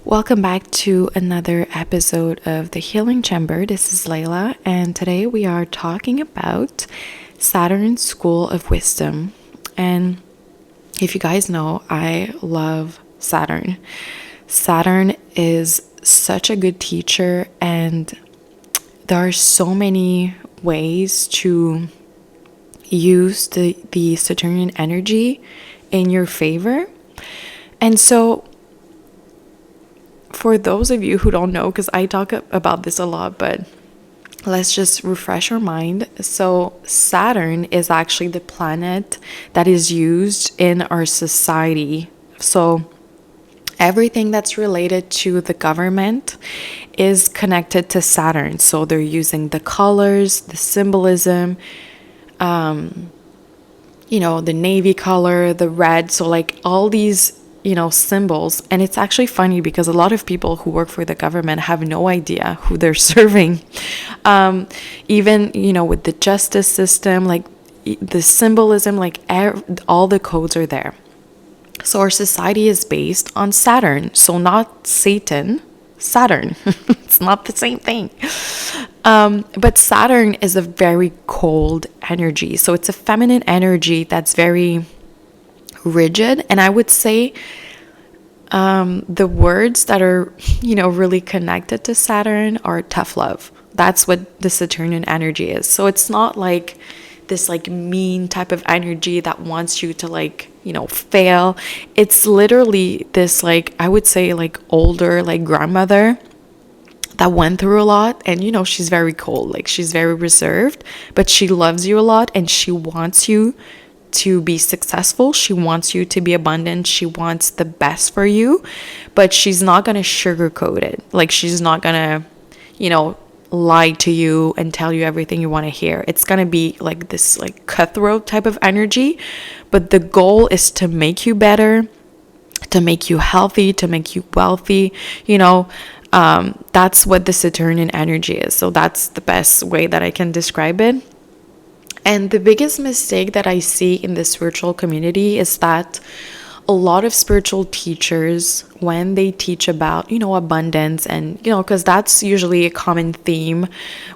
Welcome back to another episode of The Healing Chamber. This is Layla, and today we are talking about Saturn's School of Wisdom. And if you guys know, I love Saturn. Saturn is such a good teacher, and there are so many ways to use the Saturnian energy in your favor. And so for those of you who don't know, because I talk about this a lot, but let's just refresh our mind. So Saturn is actually the planet that is used in our society. So everything that's related to the government is connected to Saturn. So they're using the colors, the symbolism, the navy color, the red. So like all these symbols. And it's actually funny because a lot of people who work for the government have no idea who they're serving. Even with the justice system, like the symbolism, like all the codes are there. So our society is based on Saturn. So not Satan, Saturn. It's not the same thing. But Saturn is a very cold energy. So it's a feminine energy that's very rigid. And I would say the words that are really connected to Saturn are tough love. That's what the Saturnian energy is. So it's not like this like mean type of energy that wants you to fail. It's literally this I would say older grandmother that went through a lot, and she's very cold, she's very reserved, but she loves you a lot and she wants you to be successful. She wants you to be abundant. She wants the best for you, but she's not going to sugarcoat it. She's not going to, lie to you and tell you everything you want to hear. It's going to be this cutthroat type of energy, but the goal is to make you better, to make you healthy, to make you wealthy. That's what the Saturnian energy is. So that's the best way that I can describe it. And the biggest mistake that I see in the spiritual community is that a lot of spiritual teachers, when they teach about, abundance and, because that's usually a common theme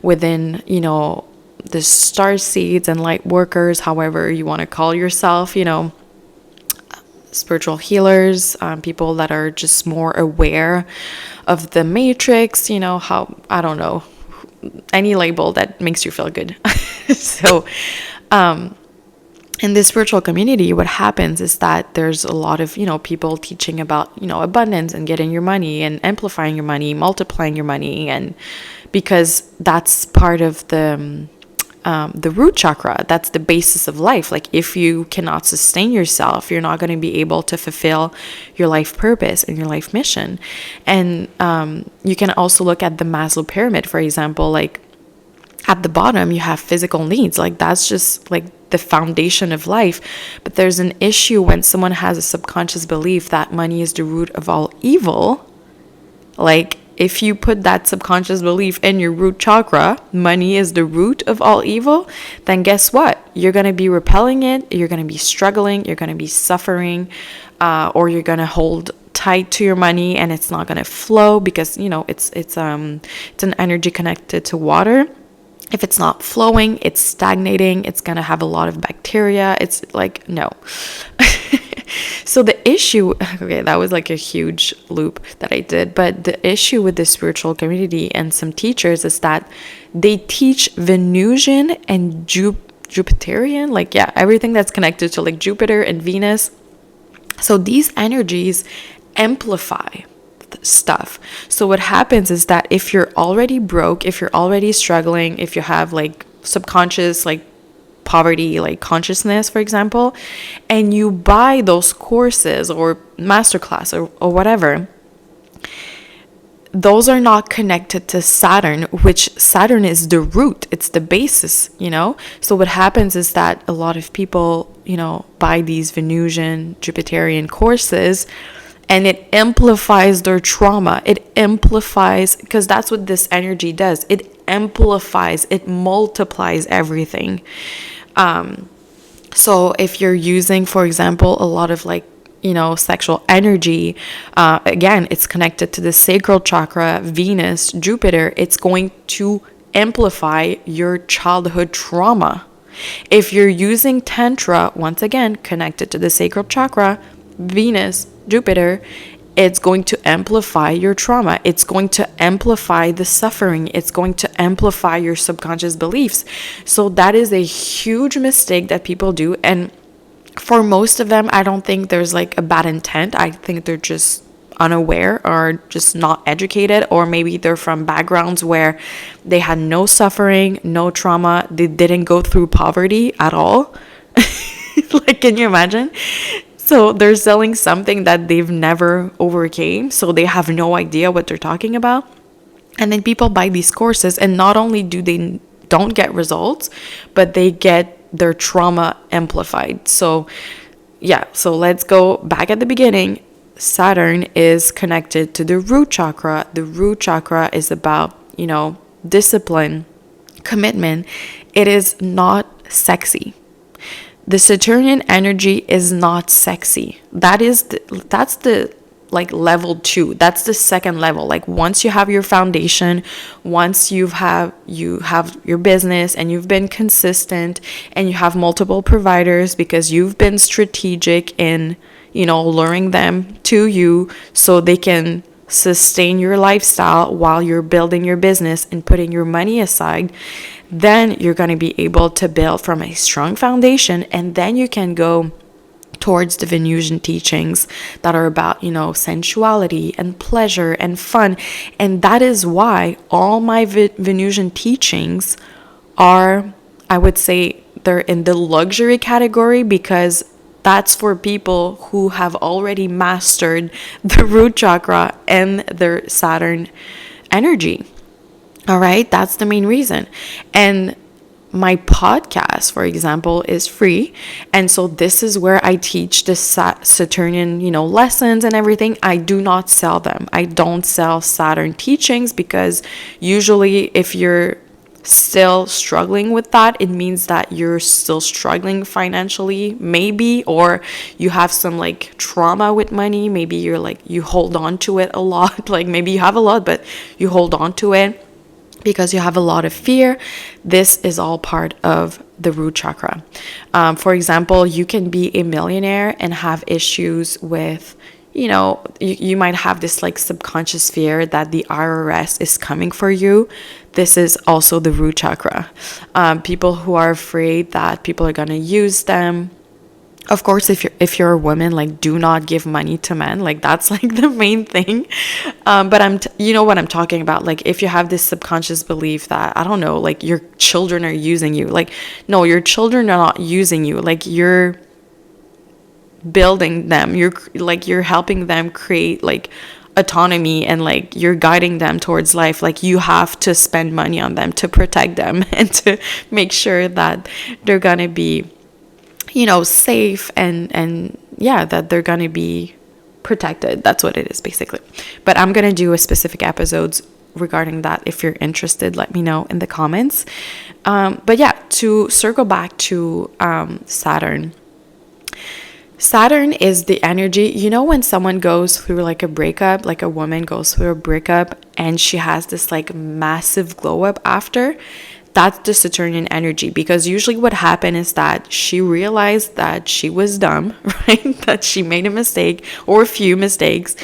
within, the star seeds and light workers, however you want to call yourself, spiritual healers, people that are just more aware of the matrix, I don't know, any label that makes you feel good. So in this spiritual community, what happens is that there's a lot of people teaching about abundance and getting your money and amplifying your money, multiplying your money, and because that's part of the root chakra. That's the basis of life. If you cannot sustain yourself, you're not going to be able to fulfill your life purpose and your life mission. And you can also look at the Maslow pyramid, for example. At the bottom, you have physical needs. That's just the foundation of life. But there's an issue when someone has a subconscious belief that money is the root of all evil. If you put that subconscious belief in your root chakra, money is the root of all evil, then guess what? You're going to be repelling it. You're going to be struggling. You're going to be suffering, or you're going to hold tight to your money and it's not going to flow because, it's an energy connected to water. If it's not flowing, it's stagnating. It's going to have a lot of bacteria. It's no. So the issue, okay, that was a huge loop that I did. But the issue with the spiritual community and some teachers is that they teach Venusian and Jupiterian, everything that's connected to Jupiter and Venus. So these energies amplify stuff. So what happens is that if you're already broke, if you're already struggling, if you have subconscious poverty consciousness, for example, and you buy those courses or masterclass or whatever, those are not connected to Saturn, which Saturn is the root, it's the basis, So what happens is that a lot of people, buy these Venusian, Jupiterian courses, and it amplifies their trauma. It amplifies, because that's what this energy does. It amplifies, it multiplies everything. So if you're using, for example, a lot of sexual energy. Again, it's connected to the sacral chakra, Venus, Jupiter. It's going to amplify your childhood trauma. If you're using Tantra, once again, connected to the sacral chakra, Venus, Jupiter, it's going to amplify your trauma. It's going to amplify the suffering. It's going to amplify your subconscious beliefs. So that is a huge mistake that people do. And for most of them, I don't think there's like a bad intent. I think they're just unaware or just not educated, or maybe they're from backgrounds where they had no suffering, no trauma. They didn't go through poverty at all. Like, can you imagine? So they're selling something that they've never overcame. So they have no idea what they're talking about. And then people buy these courses, and not only do they don't get results, but they get their trauma amplified. So yeah, so let's go back at the beginning. Saturn is connected to the root chakra. The root chakra is about, discipline, commitment. It is not sexy. The Saturnian energy is not sexy. That's the like level 2. That's the second level. Like, once you have your foundation, once you have your business and you've been consistent and you have multiple providers because you've been strategic in, luring them to you so they can sustain your lifestyle while you're building your business and putting your money aside, then you're going to be able to build from a strong foundation, and then you can go towards the Venusian teachings that are about, sensuality and pleasure and fun. And that is why all my Venusian teachings are, I would say, they're in the luxury category, because that's for people who have already mastered the root chakra and their Saturn energy. All right, that's the main reason. And my podcast, for example, is free. And so this is where I teach the Saturnian, lessons and everything. I do not sell them. I don't sell Saturn teachings, because usually if you're still struggling with that, it means that you're still struggling financially, maybe, or you have some like trauma with money. Maybe you're like, you hold on to it a lot. Like, maybe you have a lot, but you hold on to it because you have a lot of fear. This is all part of the root chakra. For example, you can be a millionaire and have issues with, you might have this like subconscious fear that the IRS is coming for you. This is also the root chakra. People who are afraid that people are going to use them. Of course, if you're a woman, like, do not give money to men. Like, that's like the main thing. But you know what I'm talking about. Like, if you have this subconscious belief that, I don't know, like, your children are using you. Like, no, your children are not using you. Like, you're building them. You're helping them create like autonomy, and like you're guiding them towards life. Like, you have to spend money on them to protect them and to make sure that they're gonna be, safe and yeah, that they're gonna be protected. That's what it is basically. But I'm gonna do a specific episodes regarding that. If you're interested, let me know in the comments. But yeah, to circle back to Saturn. Saturn is the energy, when someone goes through like a breakup, like a woman goes through a breakup and she has this like massive glow up after, that's the Saturnian energy. Because usually what happened is that she realized that she was dumb, right? That she made a mistake or a few mistakes.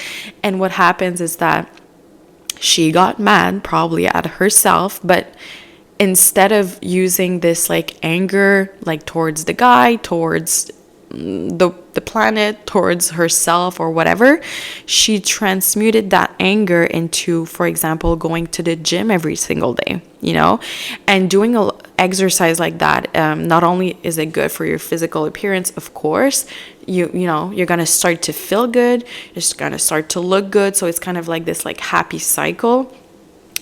And what happens is that she got mad probably at herself, but instead of using this like anger, like towards the guy, towards the planet, towards herself or whatever, she transmuted that anger into, for example, going to the gym every single day, and doing a exercise like that. Not only is it good for your physical appearance, of course, you're gonna start to feel good, you're just gonna start to look good. So it's kind of like this like happy cycle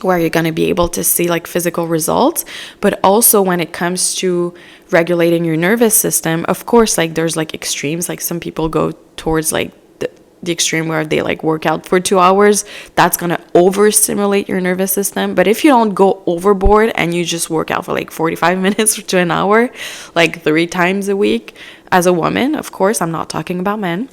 where you're going to be able to see like physical results. But also when it comes to regulating your nervous system, of course, like there's like extremes. Like some people go towards like the extreme where they like work out for 2 hours. That's going to overstimulate your nervous system. But if you don't go overboard and you just work out for like 45 minutes to an hour, like 3 times a week, as a woman, of course, I'm not talking about men,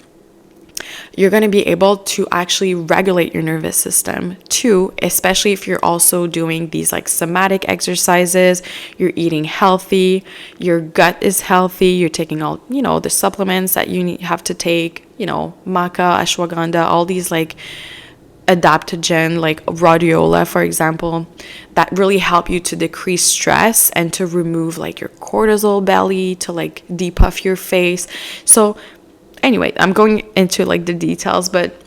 you're going to be able to actually regulate your nervous system too, especially if you're also doing these like somatic exercises, you're eating healthy, your gut is healthy, you're taking all, the supplements that you have to take, maca, ashwagandha, all these like adaptogen like rhodiola, for example, that really help you to decrease stress and to remove like your cortisol belly, to like depuff your face. So anyway, I'm going into like the details, but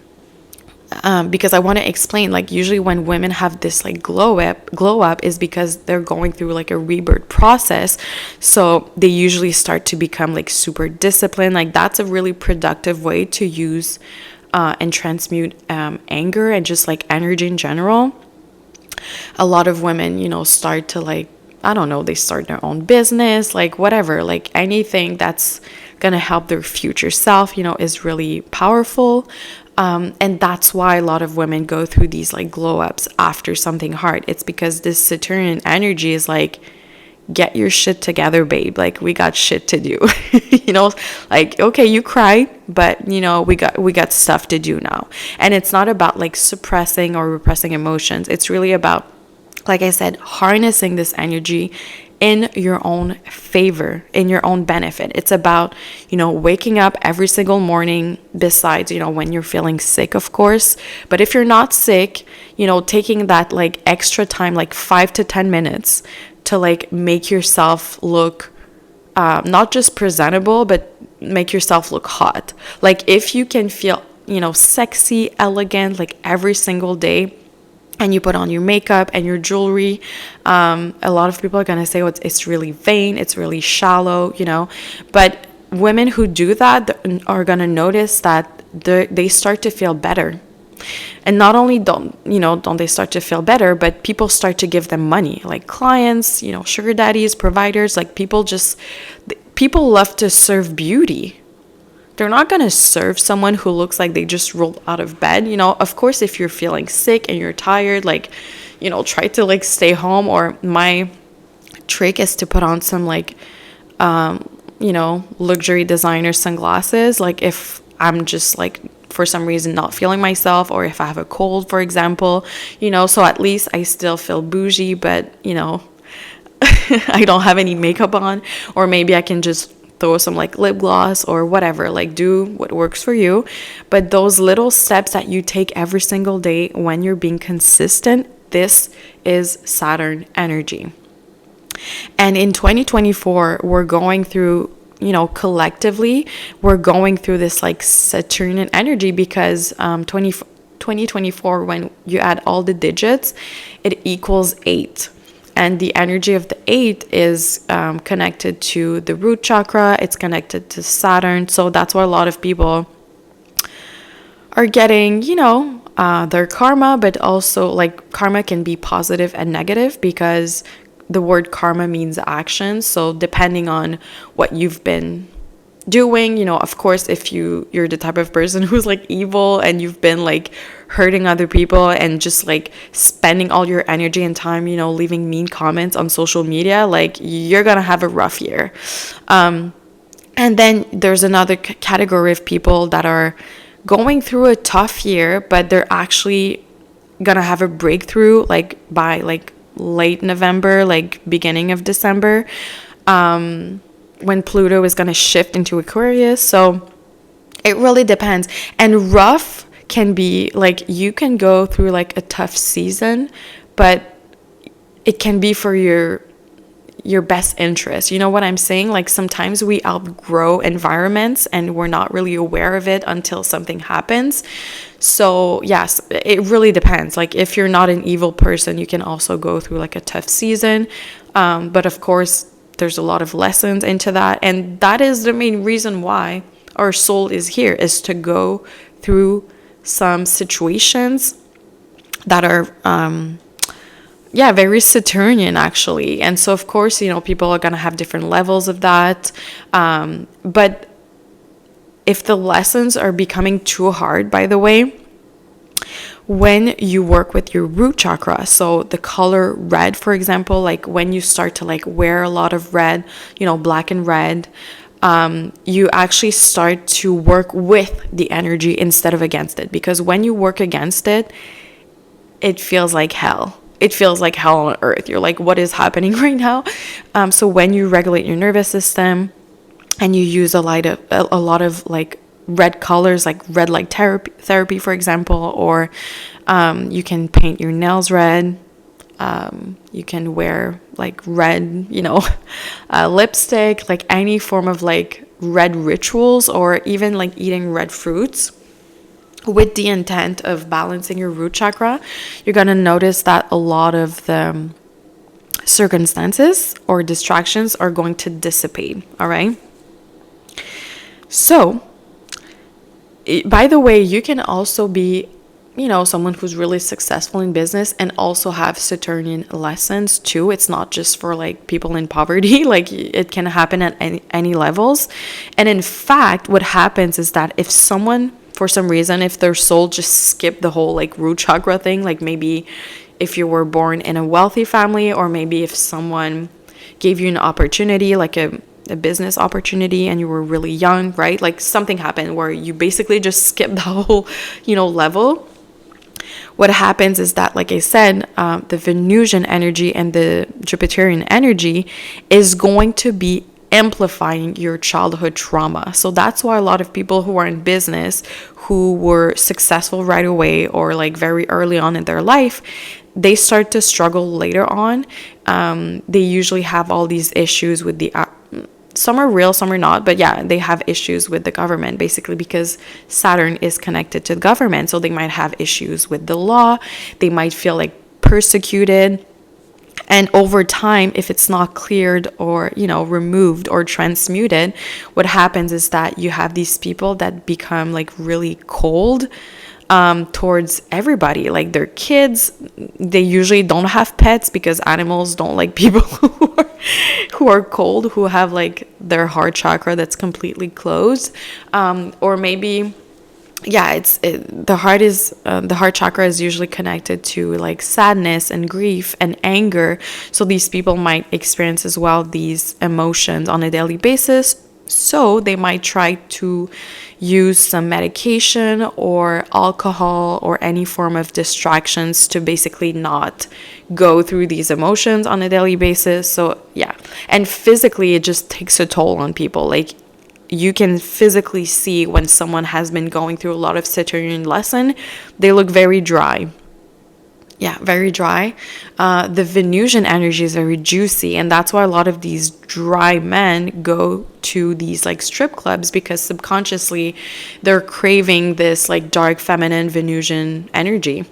because I want to explain, like usually when women have this like glow up is because they're going through like a rebirth process. So they usually start to become like super disciplined. Like that's a really productive way to use and transmute anger and just like energy in general. A lot of women, start to like, I don't know, they start their own business, like whatever, like anything that's gonna help their future self, is really powerful. And that's why a lot of women go through these like glow ups after something hard. It's because this Saturnian energy is like, get your shit together, babe. Like we got shit to do. Like, okay, you cried, but we got stuff to do now. And it's not about like suppressing or repressing emotions. It's really about, like I said, harnessing this energy in your own favor, in your own benefit. It's about, waking up every single morning, besides, when you're feeling sick, of course. But if you're not sick, taking that like extra time, like 5 to 10 minutes to like make yourself look not just presentable, but make yourself look hot. Like if you can feel, sexy, elegant, like every single day, and you put on your makeup and your jewelry, a lot of people are going to say, it's really vain, it's really shallow, but women who do that are going to notice that they start to feel better. And not only don't they start to feel better, but people start to give them money, like clients, sugar daddies, providers, like people love to serve beauty. They're not going to serve someone who looks like they just rolled out of bed. Of course, if you're feeling sick and you're tired, like, try to like stay home. Or my trick is to put on some like, luxury designer sunglasses. Like if I'm just like, for some reason not feeling myself, or if I have a cold, for example, so at least I still feel bougie, but, I don't have any makeup on, or maybe I can just throw some like lip gloss or whatever, like do what works for you. But those little steps that you take every single day when you're being consistent, this is Saturn energy. And in 2024, we're going through, collectively, we're going through this like Saturnian energy because 2024, when you add all the digits, it equals 8. And the energy of the 8 is connected to the root chakra. It's connected to Saturn. So that's why a lot of people are getting, their karma, but also like karma can be positive and negative because the word karma means action. So depending on what you've been doing, of course, if you're the type of person who's like evil and you've been like hurting other people and just like spending all your energy and time, leaving mean comments on social media, like you're gonna have a rough year. And then there's another category of people that are going through a tough year, but they're actually gonna have a breakthrough like by like late November, like beginning of December, when Pluto is going to shift into Aquarius. So it really depends. And rough can be like, you can go through like a tough season, but it can be for your best interest. You know what I'm saying? Like sometimes we outgrow environments and we're not really aware of it until something happens. So yes, it really depends. Like if you're not an evil person, you can also go through like a tough season. But of course, there's a lot of lessons into that. And that is the main reason why our soul is here, is to go through some situations that are, very Saturnian actually. And so of course, people are going to have different levels of that. But if the lessons are becoming too hard, by the way, when you work with your root chakra, so the color red, for example, like when you start to like wear a lot of red, black and red, you actually start to work with the energy instead of against it. Because when you work against it, it feels like hell. It feels like hell on earth. You're like, what is happening right now? So when you regulate your nervous system and you use a lot of like red colors, like red light therapy, for example, or you can paint your nails red. You can wear like red, lipstick, like any form of like red rituals, or even like eating red fruits with the intent of balancing your root chakra. You're going to notice that a lot of the circumstances or distractions are going to dissipate. All right. So, by the way, you can also be someone who's really successful in business and also have Saturnian lessons too. It's not just for like people in poverty. Like, it can happen at any levels. And in fact, what happens is that if someone, for some reason, if their soul just skipped the whole like root chakra thing, like maybe if you were born in a wealthy family, or maybe if someone gave you an opportunity, like a business opportunity, and you were really young, right? Like something happened where you basically just skipped the whole, level. What happens is that, like I said, the Venusian energy and the Jupiterian energy is going to be amplifying your childhood trauma. So that's why a lot of people who are in business, who were successful right away or like very early on in their life, they start to struggle later on. They usually have all these issues with some are real, some are not, but yeah, they have issues with the government, basically because Saturn is connected to the government. So they might have issues with the law. They might feel like persecuted. And over time, if it's not cleared or, removed or transmuted, what happens is that you have these people that become like really cold towards everybody, like their kids. They usually don't have pets because animals don't like people who are cold, who have like their heart chakra that's completely closed, or maybe the heart chakra is usually connected to like sadness and grief and anger. So these people might experience as well these emotions on a daily basis. So they might try to use some medication or alcohol or any form of distractions to basically not go through these emotions on a daily basis. So yeah, and physically it just takes a toll on people. Like, you can physically see when someone has been going through a lot of Saturnian lesson, they look very dry. Yeah, very dry. The Venusian energy is very juicy, and that's why a lot of these dry men go to these like strip clubs, because subconsciously they're craving this like dark feminine Venusian energy.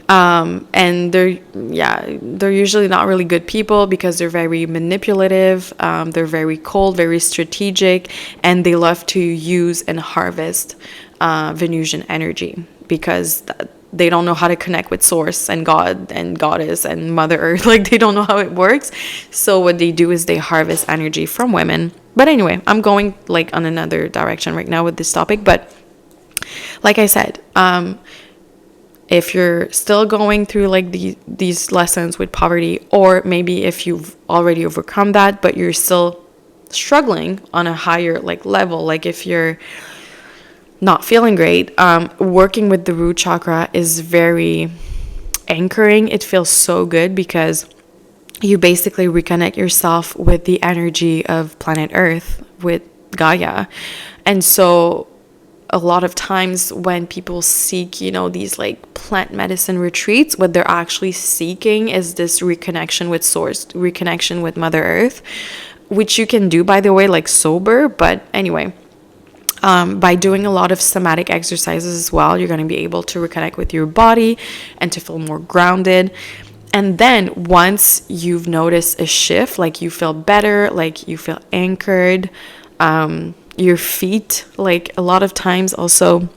And they're usually not really good people because they're very manipulative. They're very cold, very strategic, and they love to use and harvest Venusian energy because they don't know how to connect with source and God and goddess and Mother Earth. Like, they don't know how it works. So what they do is they harvest energy from women. But anyway, I'm going like on another direction right now with this topic. But like I said, if you're still going through like these lessons with poverty, or maybe if you've already overcome that, but you're still struggling on a higher like level, like if you're not feeling great, working with the root chakra is very anchoring. It feels so good because you basically reconnect yourself with the energy of planet Earth, with Gaia. And so a lot of times when people seek, these like plant medicine retreats, what they're actually seeking is this reconnection with source, reconnection with Mother Earth, which you can do, by the way, like sober. But anyway, by doing a lot of somatic exercises as well, you're going to be able to reconnect with your body and to feel more grounded. And then once you've noticed a shift, like you feel better, like you feel anchored, your feet, like a lot of times also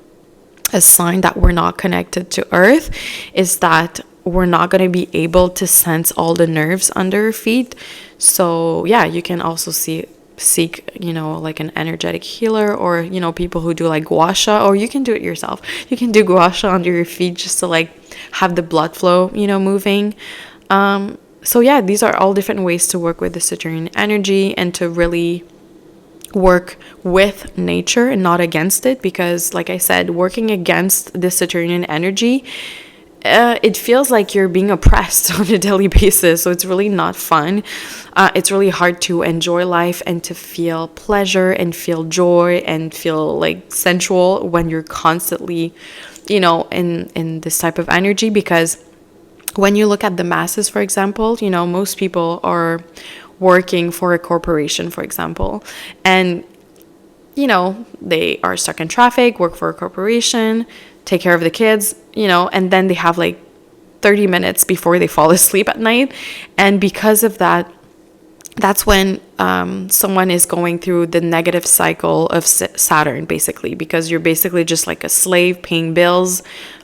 a sign that we're not connected to Earth is that we're not going to be able to sense all the nerves under your feet. So yeah, you can also seek like an energetic healer, or people who do like gua sha, or you can do it yourself. You can do gua sha under your feet just to like have the blood flow moving. So yeah, these are all different ways to work with the Saturnian energy and to really work with nature and not against it, because like I said, working against the Saturnian energy, it feels like you're being oppressed on a daily basis. So it's really not fun. It's really hard to enjoy life and to feel pleasure and feel joy and feel like sensual when you're constantly, in this type of energy. Because when you look at the masses, for example, most people are working for a corporation, for example, and they are stuck in traffic, work for a corporation, take care of the kids, and then they have like 30 minutes before they fall asleep at night. And because of that, that's when someone is going through the negative cycle of Saturn, basically, because you're basically just like a slave paying bills.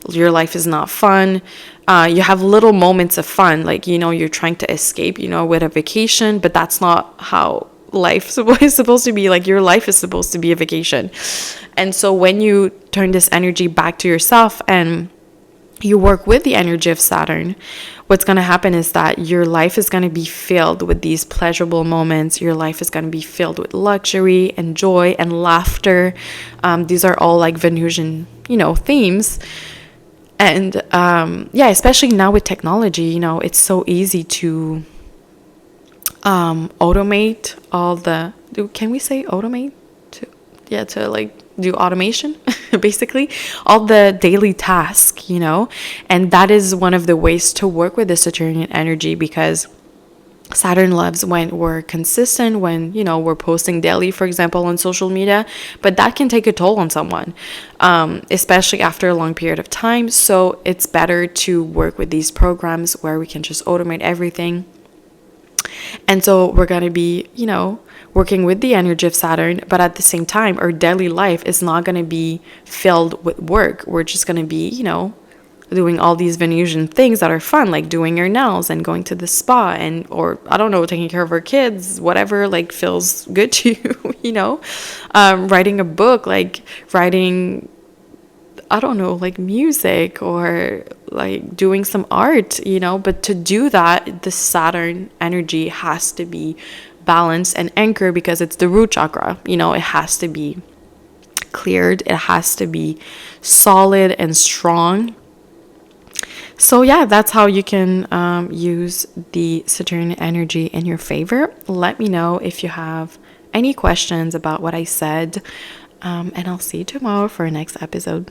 Your life is not fun. You have little moments of fun, like, you're trying to escape, with a vacation, but that's not how life is supposed to be. Like, your life is supposed to be a vacation. And so when you turn this energy back to yourself and you work with the energy of Saturn, what's going to happen is that your life is going to be filled with these pleasurable moments. Your life is going to be filled with luxury and joy and laughter. These are all like Venusian, themes. And especially now with technology, it's so easy to automate all the, can we say automate? To like do automation, basically, all the daily tasks, and that is one of the ways to work with the Saturnian energy, because Saturn loves when we're consistent, when, we're posting daily, for example, on social media, but that can take a toll on someone, especially after a long period of time. So it's better to work with these programs where we can just automate everything. And so we're going to be, working with the energy of Saturn, but at the same time, our daily life is not going to be filled with work. We're just going to be, doing all these Venusian things that are fun, like doing your nails and going to the spa or I don't know, taking care of our kids, whatever like feels good to you, writing a book, like writing, I don't know, like music or like doing some art, but to do that, the Saturn energy has to be balanced and anchored, because it's the root chakra, it has to be cleared, it has to be solid and strong. So yeah, that's how you can use the Saturn energy in your favor. Let me know if you have any questions about what I said, and I'll see you tomorrow for our next episode.